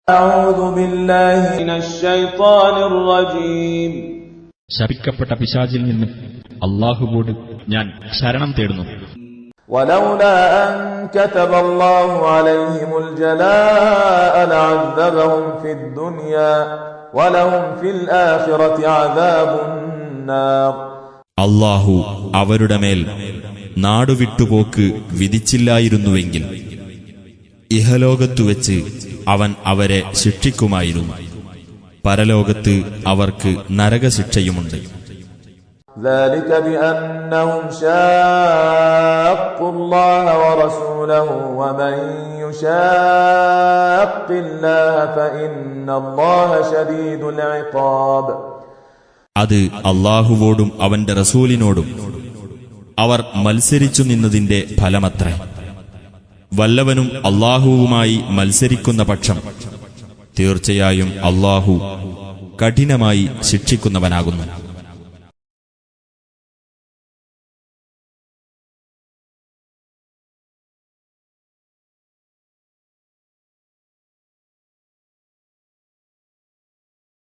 അഊദു ബില്ലാഹി മിനശ് ശൈത്വാനിർ റജീം. ശപിക്കപ്പെട്ട പിശാചിൽ നിന്ന് അല്ലാഹുവോട് ഞാൻ ശരണം തേടുന്നു. വലൗലാ അൻ കതബല്ലാഹു അലൈഹിമുൽ ജലാഅ ലഅദബഹും ഫിദ് ദുനിയാ വലഹും ഫിൽ ആഖിറതി അദാബുന്നാർ. അല്ലാഹു അവരുടെ മേൽ നാടുവിട്ടുപോക്ക് വിധിച്ചില്ലായിരുന്നുവെങ്കിൽ ഇഹലോകത്തുവെച്ച് അവൻ അവരെ ശിക്ഷിക്കുമായിരുന്നു. പരലോകത്ത് അവർക്ക് നരകശിക്ഷയുമുണ്ട്. ذلك بأنهم شاقوا الله ورسوله ومن يشاق الله فإن الله شديد العقاب. അത് അല്ലാഹുവോടും അവന്റെ റസൂലിനോടും അവർ മത്സരിച്ചു നിന്നതിന്റെ ഫലമത്രേ. വല്ലവനും അല്ലാഹുവുമായി മത്സരിക്കുന്ന പക്ഷം തീർച്ചയായും അല്ലാഹു കഠിനമായി ശിക്ഷിക്കുന്നവനാകുന്നു.